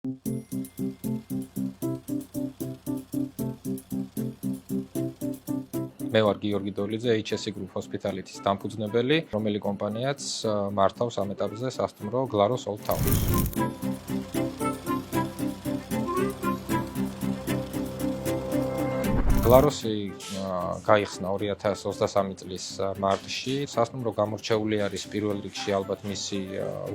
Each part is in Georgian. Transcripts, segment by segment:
მე ვარ გიორგი დოლიძე, HSE Group Hospitality-ის დამფუძნებელი, რომელი კომპანიაც მართავს ამ ეტაპზე სასტუმრო Glarus Old Town-ს. Glarus-ი გაიხსნა 2023 წლის მარტში. სასტუმრო გამორჩეული არის პირველ რიგში ალბათ მისი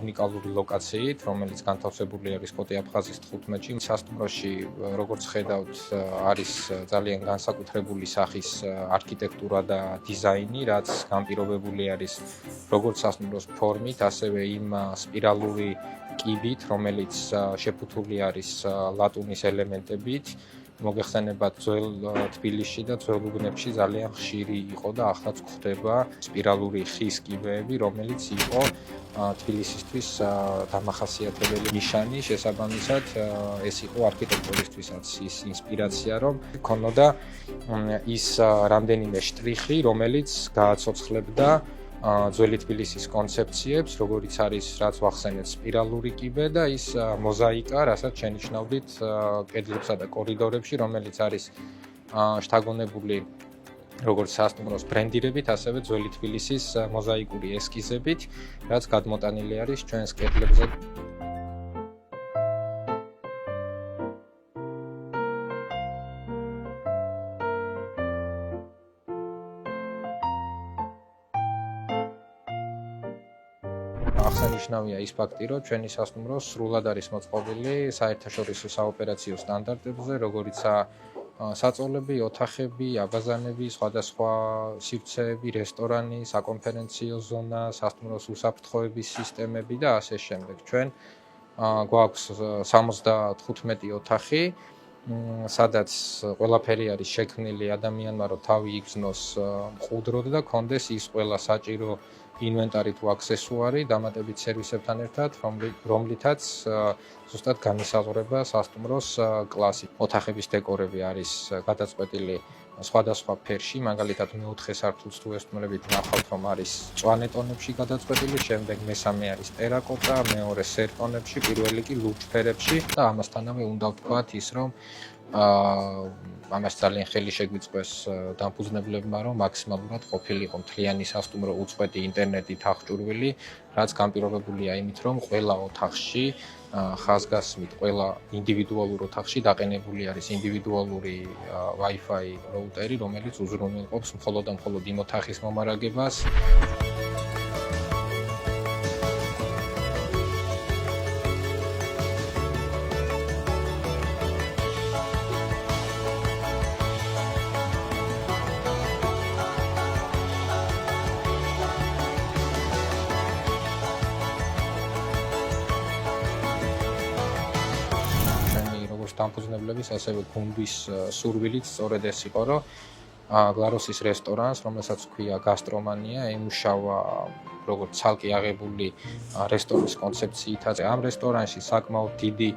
უნიკალური ლოკაციით, რომელიც განთავსებული არის კოტე აფხაზის 15-ში. სასტუმროში, როგორც ხედავთ, არის ძალიან განსაკუთრებული სახის არქიტექტურა და დიზაინი, რაც განპირობებული არის როგორც სასტუმროს ფორმით, ასევე იმ სპირალური კიბით, რომელიც შეფუთული არის ლატუნის ელემენტებით. მოგეხსენებათ, ძველ თბილისში და ძველ უბნებში ძალიან ხშირი იყო და ახლაც გვხვდება სპირალური ხის კიბეები, რომელიც იყო თბილისისთვის დამახასიათებელი ნიშანი. შესაბამისად, ეს იყო არქიტექტურისთვისაც ის ინსპირაცია, რომ ჰქონოდა ის რამდენიმე შტრიხი, რომელიც გააცოცხლებდა ძველი თბილისის კონცეფციებს, როგორიც არის, რაც ვახსენეთ, სპირალური კიბე და ის მოზაიკა, რასაც შენიშნავდით კედლებსა და კორიდორებში, რომელიც არის შთაგონებული როგორც სასტუმროს ბრენდირებით, ასევე ძველი თბილისის მოზაიკური ესკიზებით, რაც გადმოტანილი არის ჩვენს კედლებზე. აღსანიშნავია ის ფაქტი, რომ ჩვენი სასტუმრო სრულად არის მოწყობილი საერთაშორისო საოპერაციო სტანდარტებზე, როგორიცაა საწოლები, ოთახები, აბაზანები, სხვადასხვა სივრცეები, რესტორანი, საკონფერენციო ზონა, სასტუმროს უსაფრთხოების სისტემები და ასე შემდეგ. ჩვენ გვაქვს 75 ოთახი, სადაც ყველაფერი არის შექმნილი ადამიანმა, რომ თავი იგრძნოს მყუდროდ და კონდეს ის ყველა საჭირო ინვენტარი თუ აქსესუარი დამატებით სერვისებთან ერთად, რომლითაც ზუსტად განისაზღვრება სასტუმროს კლასი. ოთახების დეკორები არის გადაწყვეტილი სხვადასხვა ფერში, მაგალითად მეოთხე სართულს თუ ესტუმრებით ნახავთ, რომ არის მწვანე ტონებში გადაწყვეტილი, შემდეგ მესამე არის ტერაკოტა, მეორე სერტონებში, პირველი კი ლურჯ ფერებში და ამასთანავე უნდა ვთქვათ ის, რომ ამას ძალიან ხელი შეგვიწყვეს დამფუძნებლებმა, რომ მაქსიმალურად ყოფილიყო მთლიანი სასტუმრო უწყვეტი ინტერნეტით აღჭურვილი, რაც განპირობებულია იმით, რომ ყველა ოთახში ხაზგასმით, ყველა ინდივიდუალურ ოთახში დაყენებული არის ინდივიდუალური Wi-Fi რაუტერი, რომელიც უზრუნველყოფს მხოლოდ და მხოლოდ იმ ოთახის მომარაგებას. დამფუძნებლების, ასევე გუნდის სურვილით სწორედ ეს იყო, რომ Glarus-ის რესტორანს, რომელსაც ჰქვია გასტრომანია, ემუშავა როგორც ცალკე აღებული რესტორნის კონცეფციით. ამ რესტორანში საკმაოდ დიდი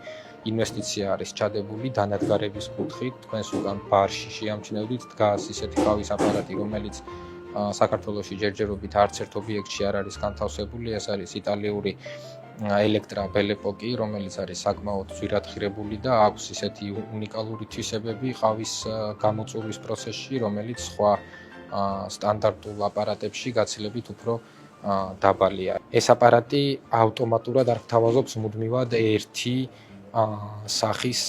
ინვესტიცია არის ჩადებული დანადგარების კუთხით. თქვენს უკან ბარში შეამჩნევდით დგას ისეთი ყავის აპარატი, რომელიც საქართველოში ჯერჯერობით არც ერთ ობიექტში არ არის განთავსებული. ეს არის იტალიური ელექტრა ბელეპოკი, რომელიც არის საკმაოდ ძვირად ღირებული და აქვს ისეთი უნიკალური თვისებები ყავის გამოწვევის პროცესში, რომელიც სხვა სტანდარტულ აპარატებში გაცილებით უფრო დაბალია. ეს აპარატი ავტომატურად არ გთავაზობს მუდმივად ერთი სახის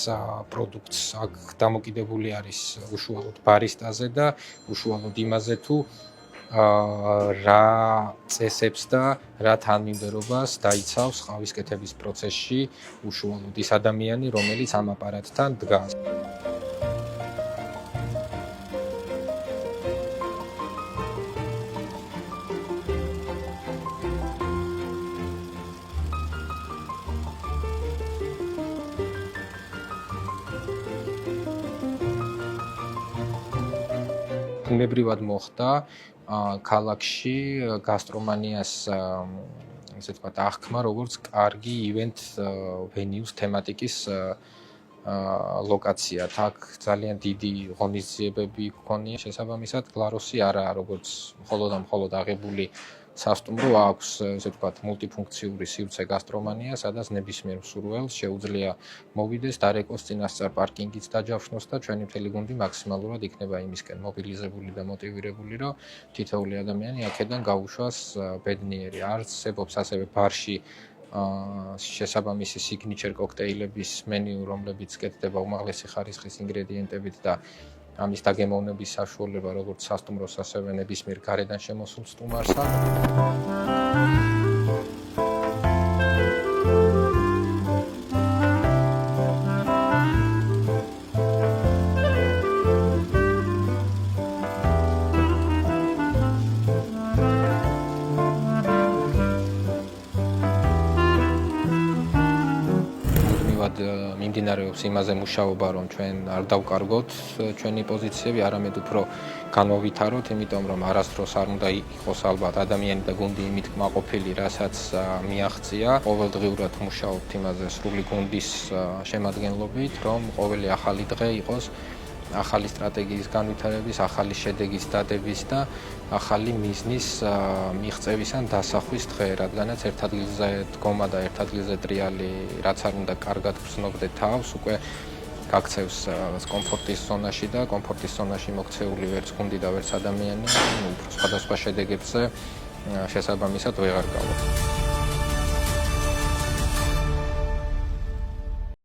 პროდუქტს. აქ დამოკიდებული არის უშუალოდ ბარისტაზე და უშუალოდ იმაზე, თუ რა წესებს და რა თანმიმდევრობას დაიცავს ყავის კეთების პროცესში უშუალოდ ის ადამიანი, რომელიც ამ აპარატთან დგას. ბუნებრივად მოხდა ქალაქში გასტრომანიას ესე ვთქვათ აღქმა, როგორც კარგი ივენთ ვენიუს თემატიკის ლოკაცია. აქ ძალიან დიდი ღონისძიებები გქონია. შესაბამისად, Glarus-ი არაა როგორც მხოლოდ აღებული სასტუმრო აქვს, ესე ვთქვათ, მულტიფუნქციური სივრცე გასტრომანია, სადაც ნებისმიერ მსურველს შეუძლია მოვიდეს, დარეკოს წინასწარ პარკინგიც დაჯავშნოს და ჩვენი მთელი გუნდი მაქსიმალურად იქნება იმისკენ მობილიზებული და მოტივირებული, რომ თითოეული ადამიანი აქედან გაუშვას ბედნიერი. არსებობს ასევე ბარში შესაბამისი სიგნიჩერ კოქტეილების მენიუ, რომლებიც კეთდება უმაღლესი ხარისხის ინგრედიენტებით და ამის დაგემოვნების საშუალება როგორც სასტუმროს, ასევე ნებისმიერ გარედან შემოსულ სტუმარს აქვს. მიმდინარეობს იმაზე მუშაობა, რომ ჩვენ არ დავკარგოთ ჩვენი პოზიციები, არამედ უფრო განვავითაროთ, იმიტომ რომ არასდროს არ უნდა იყოს ალბათ ადამიანი და გუნდი იმით კმაყოფილი, რასაც მიაღწია. ყოველდღიურად მუშაობთ იმაზე სრული გუნდის შემადგენლობით, რომ ყოველი ახალი დღე იყოს ახალი სტრატეგიის განვითარების, ახალი შედეგის დადების და ახალი მიზნის მიღწევის ან დასახვის დღე, რადგანაც ერთ ადგილზე დგომა და ერთ ადგილზე ტრიალი, რაც არ უნდა კარგად გრძნობდე თავს, უკვე გაქცევს კომფორტის ზონაში და კომფორტის ზონაში მოქცეული ვერც გუნდი და ვერც ადამიანი, უფრო სხვადასხვა შედეგებზე შესაბამისად ვეღარ გავართ.